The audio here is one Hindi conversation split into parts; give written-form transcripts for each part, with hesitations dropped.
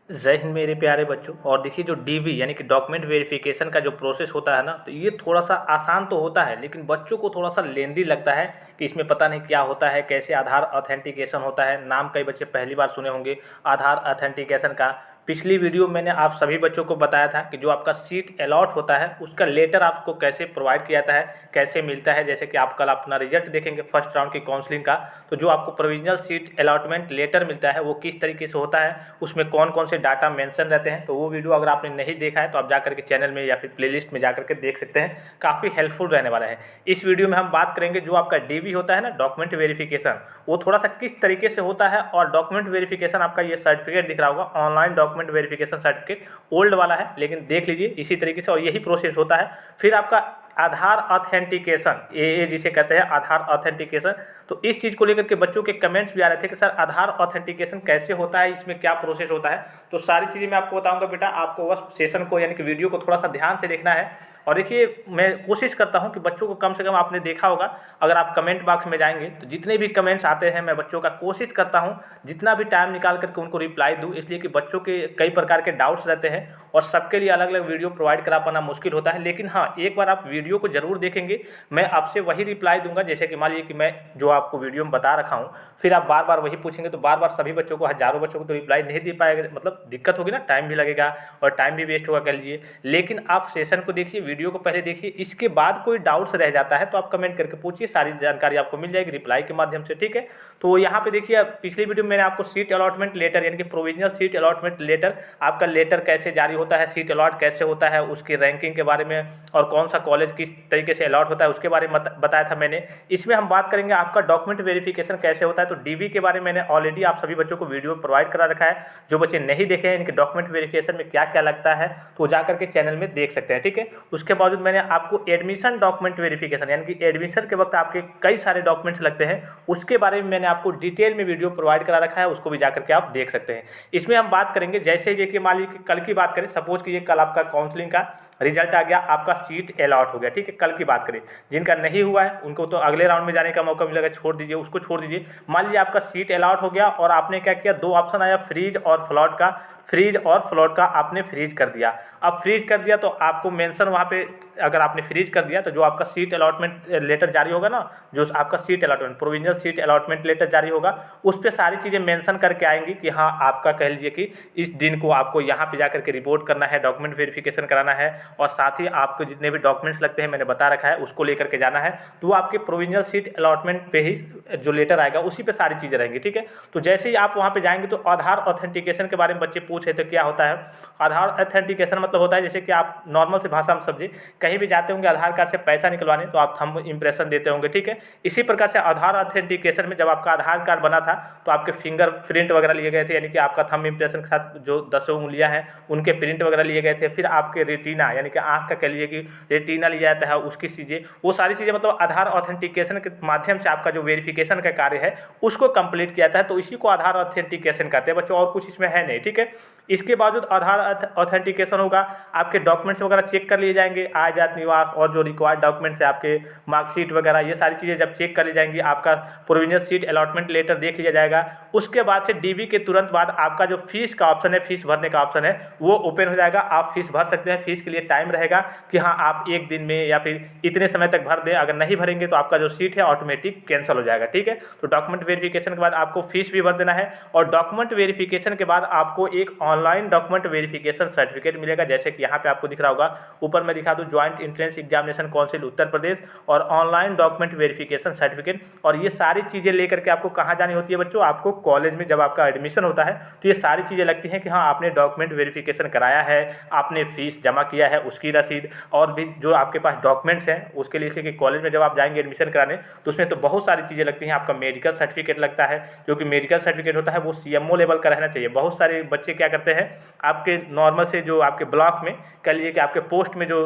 जय हिंद मेरे प्यारे बच्चों। और देखिए जो डीवी यानी कि डॉक्यूमेंट वेरिफिकेशन का जो प्रोसेस होता है ना, तो ये थोड़ा सा आसान तो होता है लेकिन बच्चों को थोड़ा सा लेंदी लगता है कि इसमें पता नहीं क्या होता है, कैसे आधार ऑथेंटिकेशन होता है। नाम कई बच्चे पहली बार सुने होंगे आधार ऑथेंटिकेशन का। पिछली वीडियो मैंने आप सभी बच्चों को बताया था कि जो आपका सीट अलॉट होता है उसका लेटर आपको कैसे प्रोवाइड किया जाता है, कैसे मिलता है। जैसे कि आप कल अपना रिजल्ट देखेंगे फर्स्ट राउंड की काउंसलिंग का, तो जो आपको प्रोविजनल सीट अलॉटमेंट लेटर मिलता है वो किस तरीके से होता है, उसमें कौन कौन से डाटा मेंशन रहते हैं। तो वो वीडियो अगर आपने नहीं देखा है तो आप जाकर के चैनल में या फिर प्लेलिस्ट में जाकर के देख सकते हैं, काफ़ी हेल्पफुल रहने वाला है। इस वीडियो में हम बात करेंगे जो आपका डीवी होता है ना, डॉक्यूमेंट वेरिफिकेशन, वो थोड़ा सा किस तरीके से होता है। और डॉक्यूमेंट वेरिफिकेशन आपका ये सर्टिफिकेट दिख रहा होगा, online document verification certificate, old वाला है लेकिन देख लीजिए इसी तरीके से, और यही प्रोसेस होता है। फिर आपका आधार ऑथेंटिकेशन, ए जिसे कहते हैं आधार ऑथेंटिकेशन। तो इस चीज़ को लेकर के बच्चों के कमेंट्स भी आ रहे थे कि सर आधार ऑथेंटिकेशन कैसे होता है, इसमें क्या प्रोसेस होता है। तो सारी चीज़ें मैं आपको बताऊंगा बेटा, आपको बस सेशन को यानी कि वीडियो को थोड़ा सा ध्यान से देखना है। और देखिए मैं कोशिश करता हूं कि बच्चों को कम से कम, आपने देखा होगा अगर आप कमेंट बॉक्स में जाएंगे तो जितने भी कमेंट्स आते हैं मैं बच्चों का कोशिश करता हूं जितना भी टाइम निकाल करके उनको रिप्लाई दूं, इसलिए कि बच्चों के कई प्रकार के डाउट्स रहते हैं और सबके लिए अलग अलग वीडियो प्रोवाइड करा पाना मुश्किल होता है। लेकिन हाँ, एक बार आप वीडियो को जरूर देखेंगे, मैं आपसे वही रिप्लाई दूंगा। जैसे कि मान लीजिए कि मैं जो आपको वीडियो में बता रखा हूँ, फिर आप बार बार वही पूछेंगे तो बार बार सभी बच्चों को, हजारों बच्चों को तो रिप्लाई नहीं दे पाएगा, मतलब दिक्कत होगी ना, टाइम भी लगेगा और टाइम भी वेस्ट होगा कह लीजिए। लेकिन आप सेशन को देखिए, वीडियो को पहले देखिए, इसके बाद कोई डाउट्स रह जाता है तो आप कमेंट करके पूछिए, सारी जानकारी आपको मिल जाएगी रिप्लाई के माध्यम से, ठीक है। तो यहाँ पे देखिए पिछली वीडियो में मैंने आपको सीट अलॉटमेंट लेटर यानी कि प्रोविजनल सीट अलॉटमेंट लेटर, आपका लेटर कैसे जारी होता है, सीट अलॉट कैसे होता है, उसकी रैंकिंग के बारे में और कौन सा कॉलेज किस तरीके से अलॉट होता है उसके बारे में बताया था मैंने। इसमें हम बात करेंगे आपका डॉक्यूमेंट वेरिफिकेशन कैसे होता है। तो डीवी के बारे में मैंने ऑलरेडी आप सभी बच्चों को वीडियो प्रोवाइड करा रखा है। जो बच्चे नहीं देखे हैं इनके डॉक्यूमेंट वेरिफिकेशन में क्या क्या लगता है तो वो जाकर के चैनल में देख सकते हैं, ठीक है। उसके बावजूद मैंने आपको एडमिशन डॉक्यूमेंट वेरिफिकेशन यानी कि एडमिशन के वक्त आपके कई सारे डॉक्यूमेंट्स लगते हैं, उसके बारे में मैंने आपको डिटेल में वीडियो प्रोवाइड करा रखा है, उसको भी जाकर के आप देख सकते हैं। इसमें हम बात करेंगे, जैसे देखिए मान लीजिए कल की बात करें, सपोज कीजिए कल आपका काउंसलिंग का रिजल्ट आ गया, आपका सीट अलॉट हो गया, ठीक है। कल की बात करें, जिनका नहीं हुआ है उनको तो अगले राउंड में जाने का मौका मिलेगा, छोड़ दीजिए उसको, छोड़ दीजिए। मान लीजिए आपका सीट अलॉट हो गया और आपने क्या किया, दो ऑप्शन आया, फ्रीज और फ्लॉट का, फ्रीज और फ्लोट का आपने फ्रीज कर दिया। अब फ्रीज कर दिया तो आपको मेंशन वहाँ पे, अगर आपने फ्रीज कर दिया तो जो आपका सीट अलॉटमेंट लेटर जारी होगा ना, जो आपका seat allotment provisional seat allotment letter जारी होगा, उस पर सारी चीज़ें मेंशन करके आएंगी कि हाँ आपका कह लीजिए कि इस दिन को आपको यहाँ पे जाकर के रिपोर्ट करना है, डॉक्यूमेंट वेरिफिकेशन कराना है, और साथ ही आपको जितने भी डॉक्यूमेंट्स लगते हैं मैंने बता रखा है उसको लेकर के जाना है। तो वो आपके प्रोविजनल सीट अलॉटमेंट पे ही जो लेटर आएगा उसी पे सारी चीज़ें रहेंगी, ठीक है। तो जैसे ही आप वहाँ पे जाएंगे तो आधार ऑथेंटिकेशन के बारे में बच्चे पूछ रहे थे क्या होता है। आधार ऑथेंटिकेशन मतलब होता है, जैसे कि आप नॉर्मल से भाषा में समझिए, कहीं भी जाते होंगे आधार कार्ड से पैसा निकलवाने तो आप थंब इंप्रेशन देते होंगे, ठीक है। इसी प्रकार से आधार ऑथेंटिकेशन में जब आपका आधार कार्ड बना था तो आपके फिंगर प्रिंट वगैरह लिए गए थे, यानी कि आपका थंब इंप्रेशन के साथ जो 10 उंगलियां हैं उनके प्रिंट वगैरह लिए गए थे। फिर आपके रेटिना यानी कि आँख का कह लीजिए कि रेटिना लिया जाता है, उसकी चीज़ें, वो सारी चीज़ें मतलब आधार ऑथेंटिकेशन के माध्यम से आपका जो वेरिफिकेशन का कार्य है उसको कंप्लीट किया जाता है। तो इसी को आधार ऑथेंटिकेशन कहते हैं बच्चों, और कुछ इसमें है नहीं, ठीक है। इसके बावजूद आधार ऑथेंटिकेशन होगा, आपके डॉक्यूमेंट्स वगैरह चेक कर लिए जाएंगे, आय जात निवास और जो रिक्वायर्ड डॉक्यूमेंट्स है आपके मार्कशीट वगैरह, ये सारी चीज़ें जब चेक कर ली जाएंगी, आपका प्रोविजनल सीट अलॉटमेंट लेटर देख लिया जाएगा। उसके बाद से डीवी के तुरंत बाद आपका जो फीस का ऑप्शन है, फीस भरने का ऑप्शन है, वो ओपन हो जाएगा। आप फीस भर सकते हैं, फीस के लिए टाइम रहेगा कि हाँ आप एक दिन में या फिर इतने समय तक भर दें, अगर नहीं भरेंगे तो आपका जो सीट है ऑटोमेटिक कैंसिल हो जाएगा, ठीक है। तो डॉक्यूमेंट वेरिफिकेशन के बाद आपको फीस भी भर देना है, और डॉक्यूमेंट वेरिफिकेशन के बाद आपको एक ऑनलाइन डॉक्यूमेंट वेरिफिकेशन सर्टिफिकेट मिलेगा। जैसे कि यहाँ पे आपको दिख रहा होगा, ऊपर मैं दिखा दूँ, joint entrance examination council Uttar Pradesh और ऑनलाइन डॉक्यूमेंट वेरिफिकेशन सर्टिफिकेट। और ये सारी चीज़ें लेकर के आपको कहाँ जानी होती है बच्चों, आपको कॉलेज में जब आपका एडमिशन होता है तो ये सारी चीज़ें लगती हैं कि हाँ आपने डॉक्यूमेंट वेरिफिकेशन कराया है, आपने फीस जमा किया है, उसकी रसीद, और भी जो आपके पास डॉक्यूमेंट्स हैं उसके लिए। कि कॉलेज में जब आप जाएंगे एडमिशन कराने तो उसमें तो बहुत सारी चीज़ें लगती हैं। आपका मेडिकल सर्टिफिकेट लगता है, जो कि मेडिकल सर्टिफिकेट होता है वो सीएमओ लेवल का रहना चाहिए। बहुत सारे बच्चे क्या करते हैं, आपके नॉर्मल से जो आपके ब्लॉक में कह लीजिए कि आपके पोस्ट में जो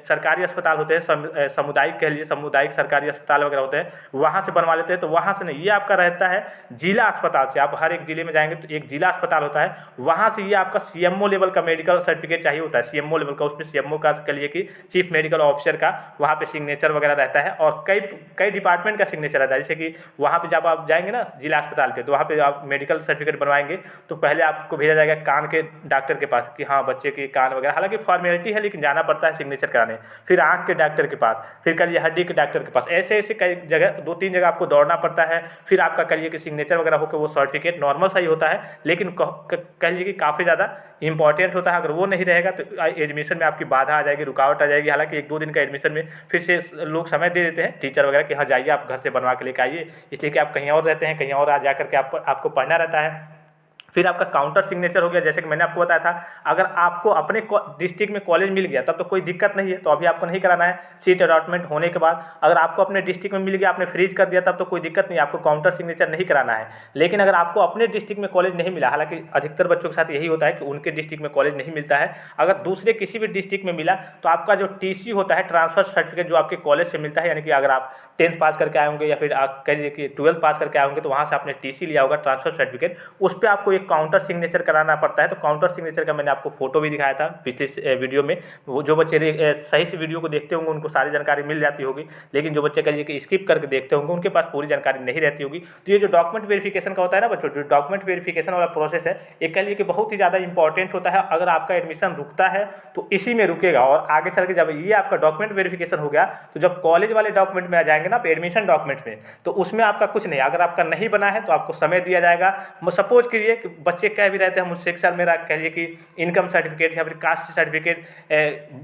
सरकारी अस्पताल होते हैं, सामुदायिक कह लीजिए, सामुदायिक सरकारी अस्पताल वगैरह होते हैं, वहाँ से बनवा लेते हैं। तो वहाँ से नहीं, ये आपका रहता है जिला अस्पताल से। आप हर एक जिले में जाएंगे तो एक जिला अस्पताल होता है, वहाँ से ये आपका सीएमओ लेवल का मेडिकल सर्टिफिकेट चाहिए होता है, सीएमओ लेवल का। उसमें सीएमओ का कह लीजिए कि चीफ मेडिकल ऑफिसर का वहाँ पे सिग्नेचर वगैरह रहता है, और कई कई डिपार्टमेंट का सिग्नेचर रहता है। जैसे कि वहाँ पे जब आप जाएंगे ना जिला अस्पताल पे, तो वहाँ पे आप मेडिकल सर्टिफिकेट बनवाएंगे तो पहले आपको भेजा जाएगा कान के डॉक्टर के पास कि हाँ बच्चे के कान वगैरह, हालांकि फॉर्मेलिटी है लेकिन जाना पड़ता है सिग्नेचर कराने। फिर आँख के डॉक्टर के पास, फिर कह लीजिए हड्डी के डॉक्टर के पास, ऐसे ऐसे कई जगह 2-3 जगह आपको दौड़ना पड़ता है। फिर आपका कह लीजिए कि सिग्नेचर वगैरह होकर वो सर्टिफिकेट नॉर्मल सही होता है, लेकिन कह लीजिए कि काफ़ी ज़्यादा इंपॉर्टेंट होता है। अगर वो नहीं रहेगा तो एडमिशन में आपकी बाधा आ जाएगी, रुकावट आ जाएगी। हालांकि 1-2 दिन का एडमिशन में फिर से लोग समय दे देते हैं टीचर वगैरह कि हाँ जाइए आप घर से बनवा के लेकर आइए, इसलिए कि आप कहीं और रहते हैं, कहीं और आ जा करके आपको पढ़ना रहता है। फिर आपका काउंटर सिग्नेचर हो गया, जैसे कि मैंने आपको बताया था, अगर आपको अपने डिस्ट्रिक्ट में कॉलेज मिल गया तब तो कोई दिक्कत नहीं है, तो अभी आपको नहीं कराना है सीट अलॉटमेंट होने के बाद। अगर आपको अपने डिस्ट्रिक्ट में मिल गया, आपने फ्रीज कर दिया, तब तो कोई दिक्कत नहीं, आपको काउंटर सिग्नेचर नहीं कराना है। लेकिन अगर आपको अपने डिस्ट्रिक्ट में कॉलेज नहीं मिला, हालांकि अधिकतर बच्चों के साथ यही होता है कि उनके डिस्ट्रिक्ट में कॉलेज नहीं मिलता है, अगर दूसरे किसी भी डिस्ट्रिक्ट में मिला तो आपका जो टीसी होता है, ट्रांसफर सर्टिफिकेट, जो आपके कॉलेज से मिलता है, यानी कि अगर आप 10th पास करके आए होंगे या फिर आप कह लीजिए कि 12th पास करके आए होंगे, तो वहाँ से आपने टीसी लिया होगा, ट्रांसफर सर्टिफिकेट, उस पर आपको एक काउंटर सिग्नेचर कराना पड़ता है। तो काउंटर सिग्नेचर का मैंने आपको फोटो भी दिखाया था पिछले वीडियो में। वो जो बच्चे सही से वीडियो को देखते होंगे उनको सारी जानकारी मिल जाती होगी, लेकिन जो बच्चे कह लीजिए कि स्किप करके देखते होंगे उनके पास पूरी जानकारी नहीं रहती होगी। तो ये जो डॉक्यूमेंट वेरिफिकेशन का होता है ना बच्चों, जो डॉक्यूमेंट वेरिफिकेशन वाला प्रोसेस है, ये कह लीजिए कि बहुत ही ज़्यादा इंपॉर्टेंट होता है। अगर आपका एडमिशन रुकता है तो इसी में रुकेगा, और आगे चल के जब ये आपका डॉक्यूमेंट वेरिफिकेशन हो गया तो जब कॉलेज वाले डॉक्यूमेंट में आ जाएंगे ना, एडमिशन डॉक्यूमेंट में, तो उसमें आपका कुछ नहीं। अगर आपका नहीं बना है तो आपको समय दिया जाएगा। सपोज कीजिए कि बच्चे कह भी रहते हैं मुझसे, एक साल मेरा कह लीजिए कि इनकम सर्टिफिकेट या फिर कास्ट सर्टिफिकेट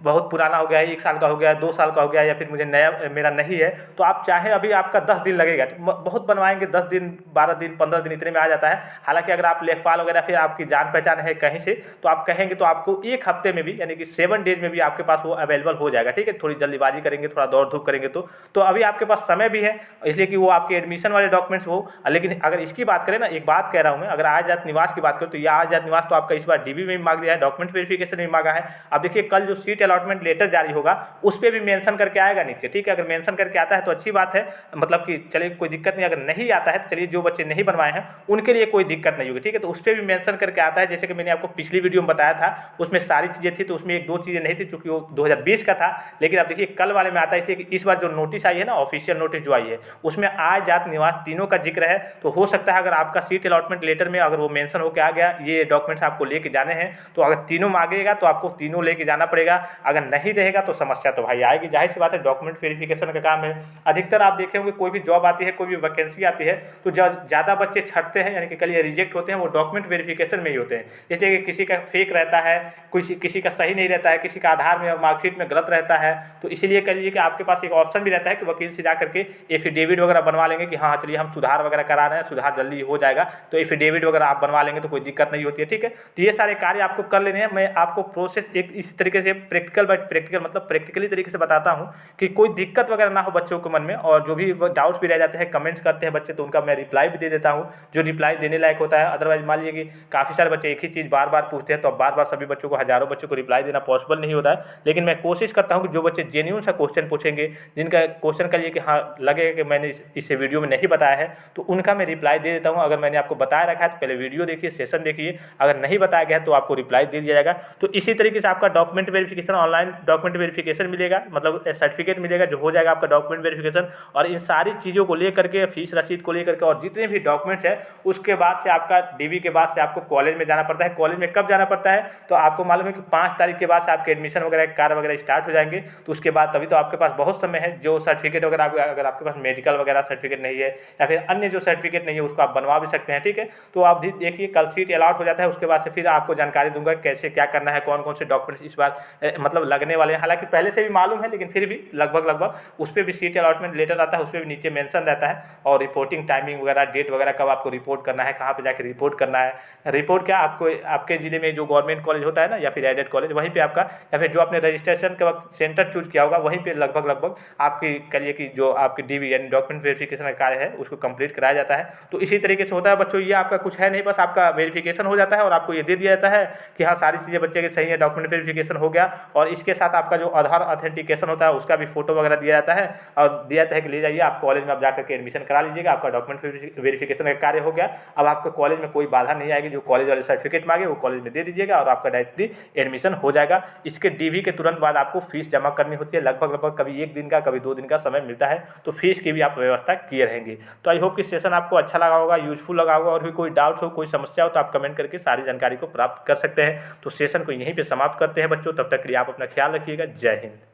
बहुत पुराना हो गया है, 1 साल का हो गया है, 2 साल का हो गया है, या फिर मुझे नया मेरा नहीं है, तो आप चाहे अभी आपका 10 दिन लगेगा, बहुत बनवाएंगे, 10 दिन 12 दिन 15 दिन इतने में आ जाता है। हालांकि अगर आप लेखपाल वगैरह फिर आपकी जान पहचान है कहीं से, तो आप कहेंगे तो आपको 1 हफ्ते में भी, यानी कि 7 डेज में भी आपके पास वो अवेलेबल हो जाएगा। ठीक है, थोड़ी जल्दीबाजी करेंगे, थोड़ा दौड़ धूप करेंगे तो अभी आपके पास समय भी है, इसलिए कि वो आपके एडमिशन वाले डॉक्यूमेंट्स हो। लेकिन अगर इसकी बात करें ना, एक बात कह रहा हूँ मैं, अगर आय जात निवास की बात करें तो यह आय जात निवास तो आपका इस बार डीबी में भी मांग दिया है, डॉक्यूमेंट वेरिफिकेशन में मांगा है। अब देखिए कल जो सीट अलॉटमेंट लेटर जारी होगा उस पर भी मेंशन करके आएगा नीचे। ठीक है, अगर मेंशन करके आता है तो अच्छी बात है, मतलब कि चलिए कोई दिक्कत नहीं। अगर नहीं आता है तो चलिए जो बच्चे नहीं बनवाए हैं उनके लिए कोई दिक्कत नहीं होगी। ठीक है, तो उस पर भी मेंशन करके आता है। जैसे कि मैंने आपको पिछली वीडियो में बताया था, उसमें सारी चीज़ें थी, तो उसमें 1-2 चीज़ें नहीं थी चूँकि वो 2020 का था। लेकिन अब देखिए कल वाले में आता है, इसलिए कि इस बार जो नोटिस आई है ना, ऑफिशियल नोटिस जो आई है, उसमें आय जात निवास तीनों का जिक्र है। तो हो सकता है अगर आपका सीट अलॉटमेंट लेटर में अगर वो मेंशन होकर आ गया, ये डॉक्यूमेंट्स आपको लेके जाने हैं, तो अगर तीनों मांगेगा तो आपको तीनों लेके जाना पड़ेगा। अगर नहीं रहेगा तो समस्या तो भाई आएगी, जाहिर सी बात है, डॉक्यूमेंट वेरिफिकेशन का काम है। अधिकतर आप देखे होंगे कोई भी जॉब आती है, कोई भी वैकेंसी आती है, तो ज़्यादा बच्चे छटते हैं, यानी कि कल रिजेक्ट होते हैं, वो डॉक्यूमेंट वेरिफिकेशन में ही होते हैं। जैसे कि किसी का फेक रहता है, किसी का सही नहीं रहता है, किसी का आधार में और मार्कशीट में गलत रहता है, तो इसीलिए कह लीजिए कि आपके पास एक ऑप्शन भी रहता है कि वकील से जा करके एफिडेविट वगैरह बनवा लेंगे कि हाँ चलिए हम सुधार वगैरह करा रहे हैं, सुधार जल्दी हो जाएगा, तो एफिडेविट वगैरह आप बनवा लेंगे तो कोई दिक्कत नहीं होती है। ठीक है, तो ये सारे कार्य आपको कर लेने हैं। मैं आपको प्रोसेस एक इस तरीके से प्रैक्टिकल बाय प्रैक्टिकल, मतलब प्रैक्टिकली तरीके से बताता हूँ कि कोई दिक्कत वगैरह ना हो बच्चों के मन में, और जो भी डाउट्स भी रह जाते हैं, कमेंट्स करते हैं बच्चे, तो उनका मैं रिप्लाई भी दे देता हूँ, जो रिप्लाई देने लायक होता है। अदरवाइज मान लीजिए कि काफ़ी सारे बच्चे एक ही चीज़ बार बार पूछते हैं, तो अब बार बार सभी बच्चों को, हज़ारों बच्चों को रिप्लाई देना पॉसिबल नहीं होता है। लेकिन मैं कोशिश करता हूँ कि जो बच्चे जेन्युइन सा क्वेश्चन पूछेंगे, जिनका क्वेश्चन का लिए कि हाँ लगेगा कि मैंने इस वीडियो में नहीं बताया है, तो उनका मैं रिप्लाई दे देता हूँ। अगर मैंने आपको बताया रखा है तो पहले वीडियो देखिए, सेशन देखिए, अगर नहीं बताया गया है तो आपको रिप्लाई दे दिया जाएगा। तो इसी तरीके से आपका document verification, online document verification मिलेगा, मतलब सर्टिफिकेट मिलेगा जो हो जाएगा आपका डॉक्यूमेंट वेरिफिकेशन। और इन सारी चीज़ों को लेकर के, फीस रसीद को लेकर के और जितने भी डॉक्यूमेंट्स है, उसके बाद से आपका डीबी के बाद से आपको कॉलेज में जाना पड़ता है। कॉलेज में कब जाना पड़ता है तो आपको मालूम है कि 5 तारीख के बाद से आपके एडमिशन वगैरह कार्य वगैरह स्टार्ट हो जाएंगे। तो उसके बाद तभी तो आपके पास बहुत समय है, जो सर्टिफिकेट वगैरह अगर आपके पास मेडिकल वगैरह सर्टिफिकेट नहीं है या फिर अन्य जो सर्टिफिकेट नहीं है उसको आप बनवा भी सकते हैं। ठीक है, तो आप देखिए कल सीट अलॉट हो जाता है, उसके बाद से फिर आपको जानकारी दूंगा कैसे क्या करना है, कौन कौन से डॉक्यूमेंट्स इस बार मतलब लगने वाले हैं। हालांकि पहले से भी मालूम है, लेकिन फिर भी लगभग उस पर भी सीट अलॉटमेंट लेटर आता है, उस पर भी नीचे मेंशन रहता है, और रिपोर्टिंग टाइमिंग वगैरह, डेट वगैरह, कब आपको रिपोर्ट करना है, कहाँ पे जाकर रिपोर्ट करना है। रिपोर्ट क्या आपको आपके ज़िले में जो गवर्नमेंट कॉलेज होता है ना, या फिर एडेड कॉलेज, वहीं पे आपका, या फिर जो आपने रजिस्ट्रेशन के वक्त सेंटर चूज किया होगा, वहीं पे लगभग आपकी कहिए कि जो आपकी डीबी यानी डॉक्यूमेंट वेरिफिकेशन का कार्य है उसको कंप्लीट कराया जाता है। तो इसी तरीके से होता है बच्चों। ये आपका कुछ है नहीं, बस बस आपका वेरिफिकेशन हो जाता है और आपको ये दे दिया जाता है कि हाँ सारी चीज़ें बच्चे की सही है, डॉक्यूमेंट वेरिफिकेशन हो गया। और इसके साथ आपका जो आधार ऑथेंटिकेशन होता है उसका भी फोटो वगैरह दिया जाता है और दिया जाता है कि ले जाइए आप कॉलेज में आप जाकर के एडमिशन करा लीजिएगा, आपका डॉक्यूमेंट वेरिफिकेशन का कार्य हो गया। अब आपके कॉलेज में कोई बाधा नहीं आएगी, जो कॉलेज वाले सर्टिफिकेट मांगे वो कॉलेज में दे दीजिएगा और आपका डायरेक्टली एडमिशन हो जाएगा। इसके डीवी के तुरंत बाद आपको फीस जमा करनी होती है, लगभग कभी 1 दिन का कभी 2 दिन का समय मिलता है, तो फीस की भी आप व्यवस्था किए रहेंगे। तो आई होप कि सेशन आपको अच्छा लगा होगा, यूजफुल लगा होगा। और भी कोई डाउट हो, कोई समस्या हो तो आप कमेंट करके सारी जानकारी को प्राप्त कर सकते हैं। तो सेशन को यहीं पे समाप्त करते हैं बच्चों, तब तक के लिए आप अपना ख्याल रखिएगा। जय हिंद।